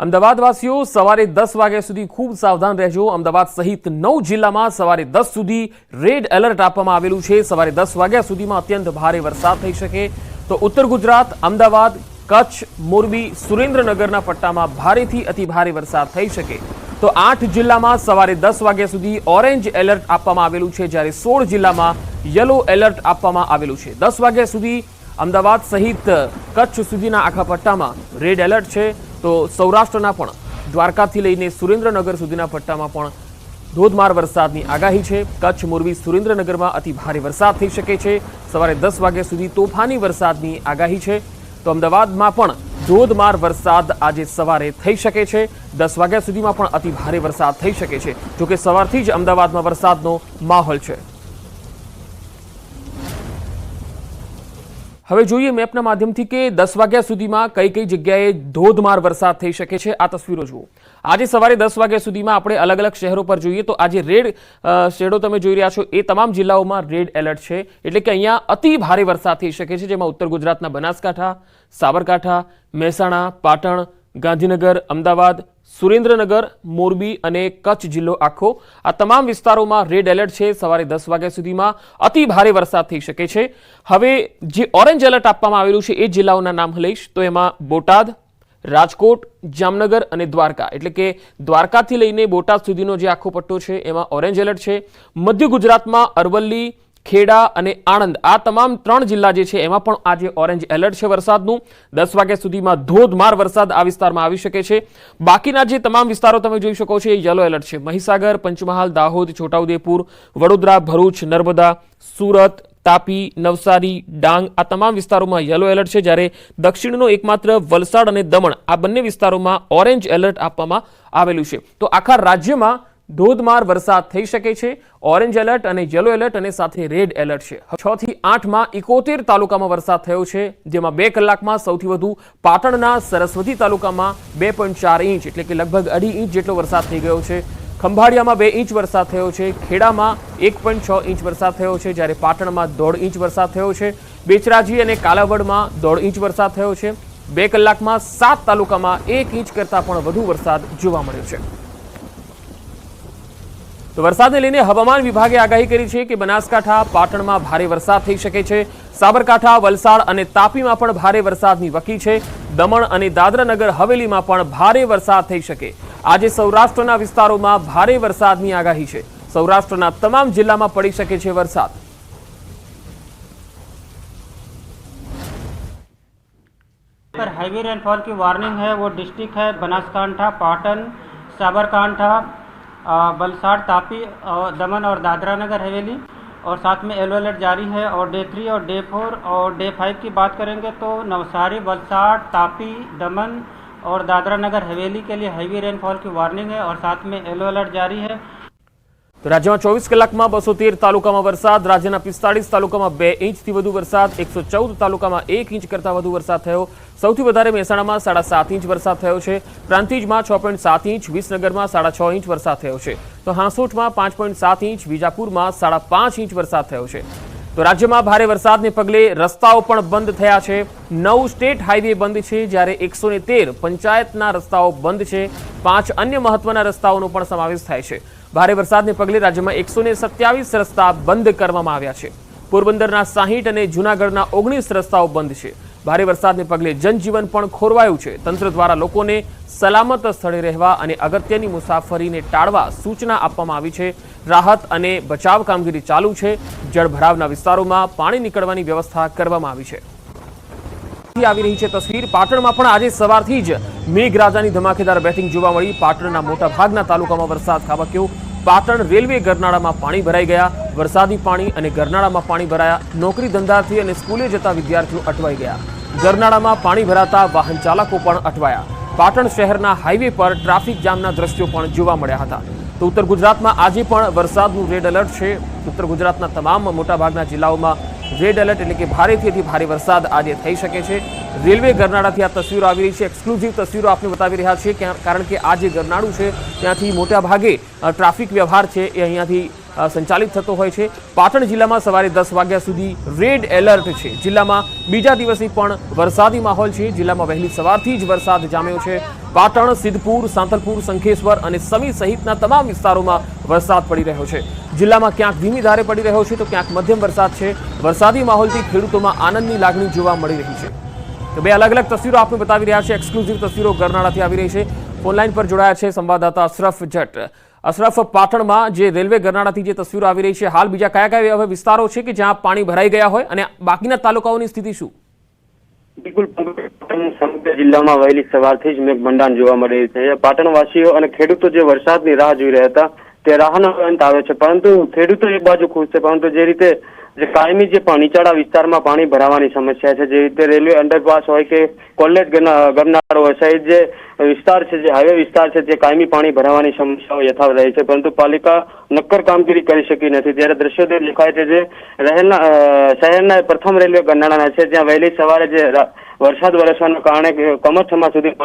અમદાવાદવાસીઓ સવારે 10 વાગ્યા સુધી ખૂબ સાવધાન રહેજો। અમદાવાદ સહિત 9 જિલ્લામાં સવારે 10 સુધી રેડ એલર્ટ આપવામાં આવેલું છે। સવારે 10 વાગ્યા સુધીમાં અત્યંત ભારે વરસાદ થઈ શકે તો ઉત્તર ગુજરાત, અમદાવાદ, કચ્છ, મોરબી, સુરેન્દ્રનગરના પટ્ટામાં ભારેથી અતિ ભારે વરસાદ થઈ શકે તો 8 જિલ્લામાં સવારે 10 વાગ્યા સુધી ઓરેન્જ એલર્ટ આપવામાં આવેલું છે, જ્યારે 16 જિલ્લામાં યલો એલર્ટ આપવામાં આવેલું છે। 10 વાગ્યા સુધી અમદાવાદ સહિત કચ્છ સુધીના આખા પટ્ટામાં રેડ એલર્ટ છે તો સૌરાષ્ટ્રના પણ દ્વારકાથી લઈને સુરેન્દ્રનગર સુધીના પટ્ટામાં પણ ધોધમાર વરસાદની આગાહી છે। કચ્છ, મોરબી, સુરેન્દ્રનગરમાં અતિ ભારે વરસાદ થઈ શકે છે। સવારે 10 વાગ્યા સુધી તોફાની વરસાદની આગાહી છે તો અમદાવાદમાં પણ ધોધમાર વરસાદ આજે સવારે થઈ શકે છે। 10 વાગ્યા સુધીમાં પણ અતિ ભારે વરસાદ થઈ શકે છે। જોકે સવારથી જ અમદાવાદમાં વરસાદનો માહોલ છે। હવે જોઈએ મેપના માધ્યમથી કે 10 વાગ્યા સુધીમાં કઈ કઈ જગ્યાએ ધોધમાર વરસાદ થઈ શકે છે। આ તસવીરો જુઓ। આજે સવારે 10 વાગ્યા સુધીમાં આપણે અલગ અલગ શહેરો પર જોઈએ તો આજે રેડ શેડો તમે જોઈ રહ્યા છો એ તમામ જિલ્લાઓમાં રેડ એલર્ટ છે, એટલે કે અહીંયા અતિ ભારે વરસાદ થઈ શકે છે, જેમાં ઉત્તર ગુજરાતના બનાસકાંઠા, સાબરકાંઠા, મહેસાણા, પાટણ, ગાંધીનગર, અમદાવાદ, સુરેન્દ્રનગર, મોરબી અને કચ્છ જિલ્લો આખો આ તમામ વિસ્તારોમાં રેડ એલર્ટ છે। સવારે 10 વાગ્યા સુધીમાં અતિ ભારે વરસાદ થઈ શકે છે। હવે જે ઓરેન્જ એલર્ટ આપવામાં આવેલું છે એ જિલ્લાઓના નામ લઈશ તો એમાં બોટાદ, રાજકોટ, જામનગર અને દ્વારકા, એટલે કે દ્વારકાથી લઈને બોટાદ સુધીનો જે આખો પટ્ટો છે એમાં ઓરેન્જ એલર્ટ છે। મધ્ય ગુજરાતમાં અરવલ્લી, ખેડા અને આણંદ આ તમામ 3 જિલ્લા જે છે એમાં પણ આજે ઓરેન્જ એલર્ટ છે વરસાદનું। 10 વાગ્યા સુધીમાં ધોધમાર વરસાદ આ વિસ્તારમાં આવી શકે છે। બાકીના જે તમામ વિસ્તારો તમે જોઈ શકો છો એ યલો એલર્ટ છે। મહીસાગર, પંચમહાલ, દાહોદ, છોટાઉદેપુર, વડોદરા, ભરૂચ, નર્મદા, સુરત, તાપી, નવસારી, ડાંગ આ તમામ વિસ્તારોમાં યલો એલર્ટ છે, જ્યારે દક્ષિણનો એકમાત્ર વલસાડ અને દમણ આ બંને વિસ્તારોમાં ઓરેન્જ એલર્ટ આપવામાં આવેલું છે। તો આખા રાજ્યમાં ધોધમાર વરસાદ થઈ શકે છે। ઓરેન્જ એલર્ટ અને યલો એલર્ટ અને સાથે રેડ એલર્ટ છે। 6 થી 8 માં 71 તાલુકામાં વરસાદ થયો છે, જેમાં 2 કલાકમાં સૌથી વધુ પાટણના સરસ્વતી તાલુકામાં 2.4 ઇંચ એટલે કે લગભગ 2.5 ઇંચ જેટલો વરસાદ થઈ ગયો છે। ખંભાળિયામાં 2 ઇંચ વરસાદ થયો છે। ખેડામાં 1.6 ઇંચ વરસાદ થયો છે, જ્યારે પાટણમાં 1.5 ઇંચ વરસાદ થયો છે। બેચરાજી અને કાલાવડમાં 1.5 ઇંચ વરસાદ થયો છે। 2 કલાકમાં 7 તાલુકામાં 1 ઇંચ કરતાં પણ વધુ વરસાદ જોવા મળ્યો છે। તો વરસાદને લઈને હવામાન વિભાગે આગાહી કરી છે કે બનાસકાંઠા, પાટણમાં ભારે વરસાદ થઈ શકે છે। સાબરકાંઠા, વલસાડ અને તાપીમાં પણ ભારે વરસાદની વકી છે। દમણ અને દાદરા નગર હવેલીમાં પણ ભારે વરસાદ થઈ શકે। આજે સૌરાષ્ટ્રના વિસ્તારોમાં ભારે વરસાદની આગાહી છે। સૌરાષ્ટ્રના તમામ જિલ્લામાં પડી શકે છે વરસાદ। पर हैवी रेनफॉल की वार्निंग है वो डिस्ट्रिक्ट है बनासकांठा, पाटन, साबरकांठा, वलसाड़, तापी, दमन और दादरा नगर हवेली, और साथ में येलो अलर्ट जारी है। और डे 3 और डे 4 और डे 5 की बात करेंगे तो नवसारी, वलसाड़, तापी, दमन और दादरा नगर हवेली के लिए हैवी रेनफॉल की वार्निंग है और साथ में येलो अलर्ट जारी है। તો રાજ્યમાં 24 કલાકમાં 213 તાલુકામાં વરસાદ, રાજ્યના 45 તાલુકામાં 2 ઇંચથી વધુ વરસાદ, 114 તાલુકામાં 1 ઇંચ કરતાં વધુ વરસાદ થયો। સૌથી વધારે મહેસાણામાં 7.5 ઇંચ વરસાદ થયો છે। પ્રાંતિજમાં 6.7 ઇંચ, વિસનગરમાં 6.5 ઇંચ વરસાદ થયો છે તો હાંસોટમાં 5.7 ઇંચ, વિજાપુરમાં 5.5 ઇંચ વરસાદ થયો છે। તો રાજ્યમાં ભારે વરસાદને પગલે રસ્તાઓ પણ બંધ થયા છે। 9 સ્ટેટ હાઈવે બંધ છે, જ્યારે 113 પંચાયતના રસ્તાઓ બંધ છે। 5 અન્ય મહત્વના રસ્તાઓનો પણ સમાવેશ થાય છે। ભારે વરસાદને પગલે રાજ્યમાં 127 રસ્તા બંધ કરવામાં આવ્યા છે। પોરબંદરના 60 અને જૂનાગઢના 19 રસ્તાઓ બંધ છે। ભારે વરસાદને પગલે જનજીવન પણ ખોરવાયું છે। તંત્ર દ્વારા લોકોને સલામત સ્થળે રહેવા અને અગત્યની મુસાફરીને ટાળવા સૂચના આપવામાં આવી છે। રાહત અને બચાવ કામગીરી ચાલુ છે। જળભરાવના વિસ્તારોમાં પાણી નીકળવાની વ્યવસ્થા કરવામાં આવી છે। આવી રહી છે તસવીર પાટણમાં પણ આજે સવારથી જ મેઘરાજાની ધમાકેદાર બેટિંગ જોવા મળી। પાટણના મોટા ભાગના તાલુકામાં વરસાદ ખાબક્યો। પાટણ રેલવે ગરનાળામાં પાણી ભરાઈ ગયા। વરસાદી પાણી અને ગરનાળામાં પાણી ભરાયા। નોકરી ધંધાથી અને સ્કૂલે જતા વિદ્યાર્થીઓ અટવાઈ ગયા। ગરનાળામાં પાણી ભરાતા વાહન ચાલકો પણ અટવાયા। પાટણ શહેરના હાઈવે પર ટ્રાફિક જામના દ્રશ્યો પણ જોવા મળ્યા હતા। તો ઉત્તર ગુજરાતમાં આજે પણ વરસાદનું રેડ એલર્ટ છે। ઉત્તર ગુજરાતના તમામ મોટાભાગના જિલ્લાઓમાં રેડ એલર્ટ એટલે કે ભારેથી અતિ ભારે વરસાદ આજે થઈ શકે છે। રેલવે ગરનાળાથી આ તસવીરો આવી રહી છે। એક્સક્લુઝિવ તસવીરો આપને બતાવી રહ્યા છીએ, કારણ કે આ જે ગરનાળું છે ત્યાંથી મોટા ભાગે ટ્રાફિક વ્યવહાર છે એ અહીંયાથી સંચાલિત થતો હોય છે। પાટણ જિલ્લામાં સવારે 10 વાગ્યા સુધી રેડ એલર્ટ છે। જિલ્લામાં બીજા દિવસની પણ વરસાદી માહોલ છે। જિલ્લામાં વહેલી સવારથી જ વરસાદ જામ્યો છે। પાટણ, સિદ્ધપુર, સાંતલપુર, શંખેશ્વર અને સમી સહિતના તમામ વિસ્તારોમાં વરસાદ પડી રહ્યો છે। જિલ્લામાં ક્યાંક ધીમી ધારે પડી રહ્યો છે તો ક્યાંક મધ્યમ વરસાદ છે। વરસાદી માહોલથી ખેડૂતોમાં આનંદની લાગણી જોવા મળી રહી છે। તો બે અલગ અલગ તસવીરો આપને બતાવી રહ્યા છે। એક્સક્લુઝિવ તસવીરો ગરનાળાથી આવી રહી છે। ફોનલાઈન પર જોડાયા છે સંવાદદાતા અશરફ જટ। અશરફ, પાટણમાં જે રેલવે ગરનાળાથી જે તસવીરો આવી રહી છે, હાલ બીજા કયા કયા એવા વિસ્તારો છે કે જ્યાં પાણી ભરાઈ ગયા હોય અને બાકીના તાલુકાઓની સ્થિતિ શું? બિલકુલ, સમગ્ર જિલ્લામાં વહેલી સવારથી જ મેઘમંડાણ જોવા મળી રહ્યું છે। પાટણવાસીઓ અને ખેડૂતો જે વરસાદની રાહ જોઈ રહ્યા હતા તે રાહનો અંત આવે છે, પરંતુ ખેડૂતો એક બાજુ ખુશ છે, પરંતુ જે રીતે જે કાયમી જે નીચાણા વિસ્તારમાં પાણી ભરાવાની સમસ્યા છે, જે રીતે રેલવે અંડરપાસ હોય કે કોલેજ ગરનાળો હોય સહિત જે વિસ્તાર છે, જે હાઈવે વિસ્તાર છે, જે કાયમી પાણી ભરાવાની સમસ્યાઓ યથાવત રહી છે, પરંતુ પાલિકા નક્કર કામગીરી કરી શકી નથી। ત્યારે દ્રશ્યો દેખાય છે જે શહેરના પ્રથમ રેલવે ગરનાળાના છે, જ્યાં વહેલી સવારે જે વરસાદ વરસવાના કારણે કમરથમા સુધી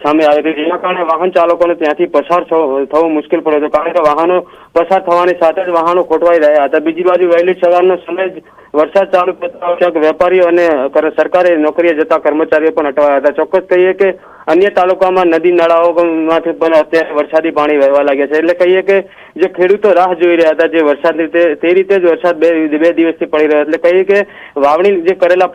સામે આવી હતી, જેના કારણે વાહન ચાલકોને ત્યાંથી પસાર થવું મુશ્કેલ પડ્યું હતું, કારણ કે વાહનો પસાર થવાની સાથે જ વાહનો ખોટવાઈ રહ્યા હતા। બીજી બાજુ વહેલી સવારનો સમય જ વરસાદ ચાલુ થતા ક્યાંક વેપારીઓ અને સરકારી નોકરીએ જતા કર્મચારીઓ પણ અટવાયા હતા। ચોક્કસ કહીએ કે અન્ય તાલુકામાં નદી નાળાઓમાંથી પણ અત્યારે વરસાદી પાણી વહેવા લાગ્યા છે, એટલે કહીએ કે જે ખેડૂતો રાહ જોઈ રહ્યા હતા જે વરસાદની તે રીતે જ વરસાદ બે દિવસથી પડી રહ્યો, એટલે કહીએ કે વાવણી જે કરેલા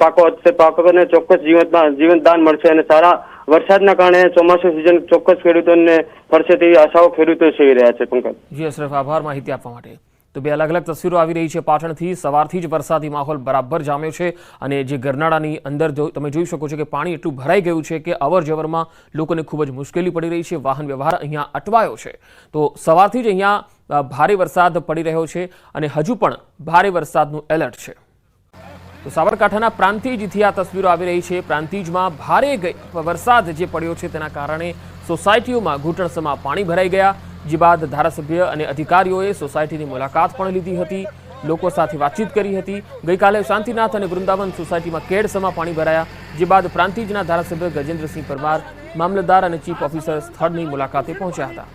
પાકોને ચોક્કસ જીવનદાન મળશે અને સારા વરસાદના કારણે ચોમાસું સિઝન ચોક્કસ ખેડૂતોને પડશે તેવી આશાઓ ખેડૂતો સેવી રહ્યા છે। પંકજ, જી અશરફ, આભાર માહિતી આપવા માટે। તો બે અલગ અલગ તસવીરો આવી રહી છે પાટણથી। સવારથી જ વરસાદી માહોલ બરાબર જામ્યો છે અને જે ગરનાળાની અંદર તમે જોઈ શકો છો કે પાણી એટલું ભરાઈ ગયું છે કે અવર જવરમાં લોકોને ખૂબ જ મુશ્કેલી પડી રહી છે। વાહન વ્યવહાર અહીંયા અટવાયો છે। તો સવારથી જ અહીંયા ભારે વરસાદ પડી રહ્યો છે અને હજુ પણ ભારે વરસાદનું એલર્ટ છે। તો સાબરકાંઠાના પ્રાંતિજથી આ તસવીરો આવી રહી છે। પ્રાંતિજમાં ભારે વરસાદ જે પડ્યો છે તેના કારણે સોસાયટીઓમાં ઘૂંટણસમાં પાણી ભરાઈ ગયા, જે બાદ ધારાસભ્ય અને અધિકારીઓએ સોસાયટીની મુલાકાત પણ લીધી હતી, લોકો સાથે વાતચીત કરી હતી। ગઈકાલે શાંતિનાથ અને વૃંદાવન સોસાયટીમાં કેડસમાં પાણી ભરાયા, જે બાદ પ્રાંતિજના ધારાસભ્ય ગજેન્દ્રસિંહ પરમાર, મામલતદાર અને ચીફ ઓફિસર સ્થળની મુલાકાતે પહોંચ્યા હતા।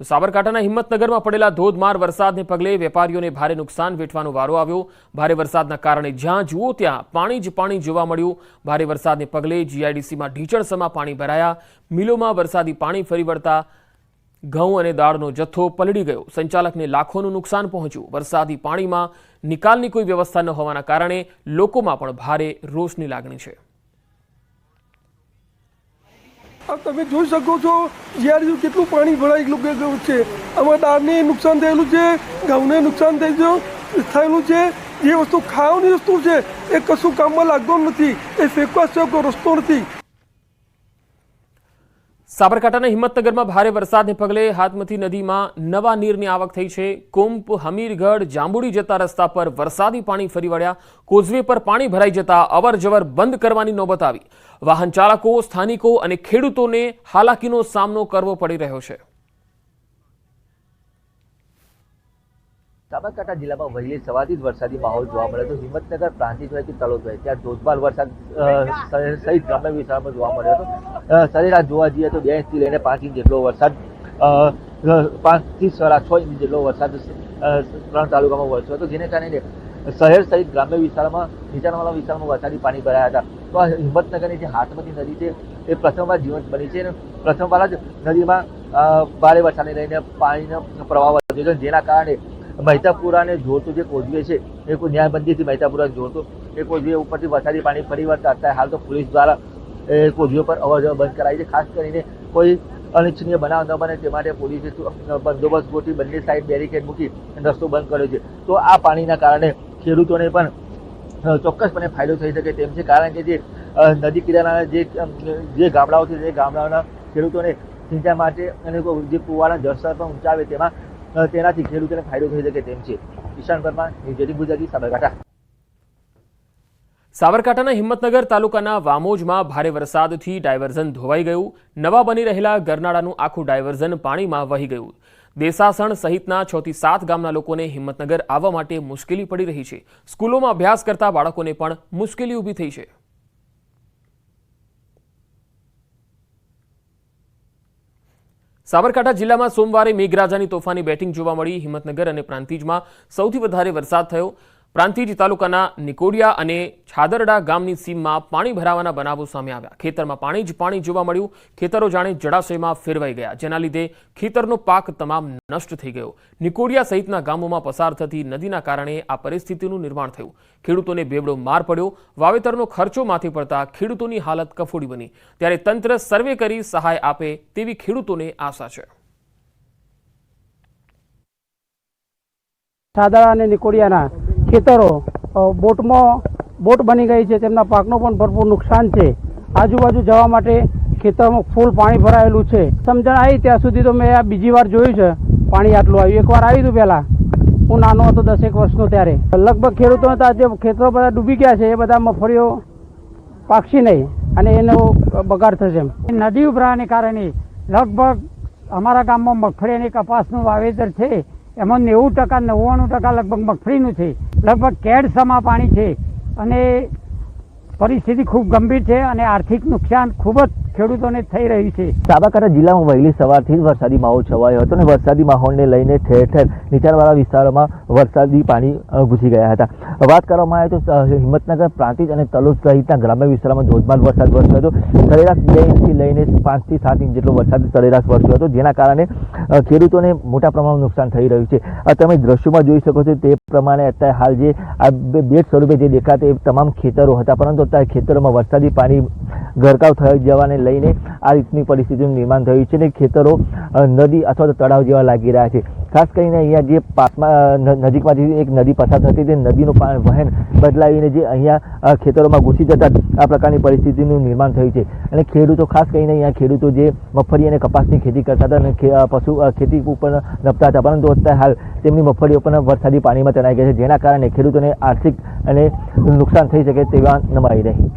તો સાબરકાંઠાના હિંમતનગરમાં પડેલા ધોધમાર વરસાદને પગલે વેપારીઓને ભારે નુકસાન વેઠવાનો વારો આવ્યો। ભારે વરસાદના કારણે જ્યાં જુઓ ત્યાં પાણી જ પાણી જોવા મળ્યું। ભારે વરસાદને પગલે જીઆઈડીસીમાં ઢીચણસમાં પાણી ભરાયા, મિલોમાં વરસાદી પાણી ફરી વળતા ઘઉં અને દાળનો જથ્થો પલળી ગયો, સંચાલકને લાખોનું નુકસાન પહોંચ્યું। વરસાદી પાણીમાં નિકાલની કોઈ વ્યવસ્થા ન હોવાના કારણે લોકોમાં પણ ભારે રોષની લાગણી છે। તમે જોઈ શકો છો જીઆરયુ કેટલું પાણી ભરાઈ ગયું છે। આમાં દાળને નુકસાન થયેલું છે, ઘઉંને નુકસાન થયેલું છે। જે વસ્તુ ખાવાની વસ્તુ છે એ કશું કામમાં લાગતો નથી, એ ફેંકવા સિવાય કોઈ રસ્તો નથી। સાબરકાંઠાના હિંમતનગરમાં ભારે વરસાદને પગલે હાથમતી નદીમાં નવા નીરની આવક થઈ છે। કુંપ, હમીરગઢ, જાંબુડી જતા રસ્તા પર વરસાદી પાણી ફરી વળ્યા। કોઝવે પર પાણી ભરાઈ જતા અવર જવર બંધ કરવાની નોબત આવી। વાહન ચાલકો, સ્થાનિકો અને ખેડૂતોને હાલાકીનો સામનો કરવો પડી રહ્યો છે। સાબરકાંઠા જિલ્લામાં વહેલી સવારથી જ વરસાદી માહોલ જોવા મળ્યો હતો। હિંમતનગર, પ્રાંતિજ હોય કે તલોદ હોય, ત્યાં ધોધમાર વરસાદ સહિત ગ્રામ્ય વિસ્તારમાં જોવા મળ્યો હતો। સરેરાશ જોવા જઈએ તો 2 ઇંચથી લઈને 5 ઇંચ જેટલો વરસાદ, 5 થી 6 ઇંચ જેટલો વરસાદ 3 તાલુકામાં વરસ્યો હતો, જેને કારણે શહેર સહિત ગ્રામ્ય વિસ્તારમાં, નીચાણવાળા વિસ્તારમાં વરસાદી પાણી ભરાયા હતા। તો આ હિંમતનગરની જે હાથમતી નદી છે એ પ્રથમવાર જીવંત બની છે અને પ્રથમવાર જ નદીમાં ભારે વરસાદને લઈને પાણીનો પ્રવાહ વધ્યો છે, જેના કારણે મહેતાપુરાને જોડતું જે કોઝવે છે એ કોઈ ન્યાયબંધીથી મહેતાપુરાને જોડતું એ કોઝવે ઉપરથી વરસાદી પાણી ફરી વળતા અત્યારે હાલ તો પોલીસ દ્વારા એ કોઝવે પર અવર જવર બંધ કરાવી છે। ખાસ કરીને કોઈ અનિચ્છનીય બનાવ ન બને તે માટે પોલીસે બંદોબસ્ત ગોઠવી બંને સાઈડ બેરિકેડ મૂકી રસ્તો બંધ કર્યો છે। તો આ પાણીના કારણે ખેડૂતોને પણ ચોક્કસપણે ફાયદો થઈ શકે તેમ છે, કારણ કે જે નદી કિનારાના જે ગામડાઓ છે તે ગામડાઓના ખેડૂતોને સિંચાઈ માટે અને જે કુવાના જળસ્તર પણ ઊંચા આવે તેનાથી ખેડૂતોને ફાયદો થઈ શકે તેમ છે। ઈશાન પરમાર, ન્યૂઝ 18 ગુજરાતી, સાબરકાંઠા। સાબરકાંઠાના હિંમતનગર તાલુકાના વામોજમાં ભારે વરસાદથી ડાયવર્ઝન ધોવાઈ ગયું। નવા બની રહેલા ગરનાળાનું આખું ડાયવર્ઝન પાણીમાં વહી ગયું। દેસાસણ સહિતના 6 થી 7 ગામના લોકોને હિંમતનગર આવવા માટે મુશ્કેલી પડી રહી છે। સ્કૂલોમાં અભ્યાસ કરતા બાળકોને પણ મુશ્કેલી ઊભી થઈ છે। સાબરકાંઠા જિલ્લામાં સોમવારે મેઘરાજાની તોફાની બેટિંગ જોવા મળી। હિંમતનગર અને પ્રાંતિજમાં સૌથી વધારે વરસાદ થયો। પ્રાંતિજ તાલુકાના નિકોડિયા અને છાદરડા ગામની સીમમાં પાણી ભરાવાના બનાવો સામે આવ્યા। ખેતરમાં પાણી જ પાણી જોવા મળ્યું। ખેતરો જાણે જળાશયમાં ફેરવાઈ ગયા, જેના લીધે ખેતરનો પાક તમામ નષ્ટ થઈ ગયો। નિકોડિયા સહિતના ગામોમાં પસાર થતી નદીના કારણે આ પરિસ્થિતિનું નિર્માણ થયું। ખેડૂતોને બેવડો માર પડ્યો। વાવેતરનો ખર્ચો માથે પડતા ખેડૂતોની હાલત કફોડી બની। ત્યારે તંત્ર સર્વે કરી સહાય આપે તેવી ખેડૂતોને આશા છે। છાદરા અને નિકોડિયાના ખેતરો બોટ બની ગઈ છે, તેમના પાકનો પણ ભરપૂર નુકસાન છે। આજુબાજુ જવા માટે ખેતરમાં ફૂલ પાણી ભરાયેલું છે। સમજણ આવી ત્યાં સુધી તો મેં આ બીજી વાર જોયું છે પાણી આટલું આવ્યું। એકવાર આવ્યું હતું પહેલાં, હું નાનો હતો 10 વર્ષનો, ત્યારે લગભગ ખેડૂતોને જે ખેતરો બધા ડૂબી ગયા છે એ બધા મગફળીઓ પાકશે નહીં અને એનો બગાડ થશે। નદી ઉભરાવાને કારણે લગભગ અમારા ગામમાં મગફળી અને કપાસનું વાવેતર છે, એમાં 90% 99% લગભગ મગફળીનું છે। લગભગ કેડ સમા પાણી છે અને પરિસ્થિતિ ખૂબ ગંભીર છે અને આર્થિક નુકસાન ખૂબ જ ખેડૂતોને થઈ રહ્યું છે। સાબરકાંઠા જિલ્લામાં વહેલી સવારથી જ વરસાદી માહોલ છવાયો હતો અને વરસાદી માહોલને લઈને ઠેર ઠેર નીચાણવાળા વિસ્તારોમાં વરસાદી પાણી ઘૂસી ગયા હતા। વાત કરવામાં આવે તો હિંમતનગર, પ્રાંતિજ અને તલોદ સહિતના ગ્રામ્ય વિસ્તારોમાં ધોધમાર વરસાદ વરસ્યો હતો। સરેરાશ 2 ઇંચથી લઈને 5 થી 7 ઇંચ જેટલો વરસાદ સરેરાશ વરસ્યો હતો, જેના કારણે ખેડૂતોને મોટા પ્રમાણમાં નુકસાન થઈ રહ્યું છે। તમે દ્રશ્યોમાં જોઈ શકો છો તે પ્રમાણે અત્યારે હાલ જે આ બેટ સ્વરૂપે જે દેખાતા એ તમામ ખેતરો હતા, પરંતુ અત્યારે ખેતરોમાં વરસાદી પાણી ગરકાવ થઈ જવાને લઈને આ રીતની પરિસ્થિતિનું નિર્માણ થયું છે અને ખેતરો નદી અથવા તો તળાવ જેવા લાગી રહ્યા છે। ખાસ કરીને અહીંયા જે પાસમાં નજીકમાંથી એક નદી પસાર થતી, તે નદીનું વહેણ બદલાવીને જે અહીંયા ખેતરોમાં ઘૂસી જતા આ પ્રકારની પરિસ્થિતિનું નિર્માણ થયું છે અને ખેડૂતો, ખાસ કરીને અહીંયા ખેડૂતો જે મગફળી અને કપાસની ખેતી કરતા હતા અને ખેતી ઉપર નપતા હતા, પરંતુ અત્યારે હાલ તેમની મગફળીઓ પણ વરસાદી પાણીમાં તણાઈ ગયા છે, જેના કારણે ખેડૂતોને આર્થિક અને નુકસાન થઈ શકે તેવા નમાઈ રહી।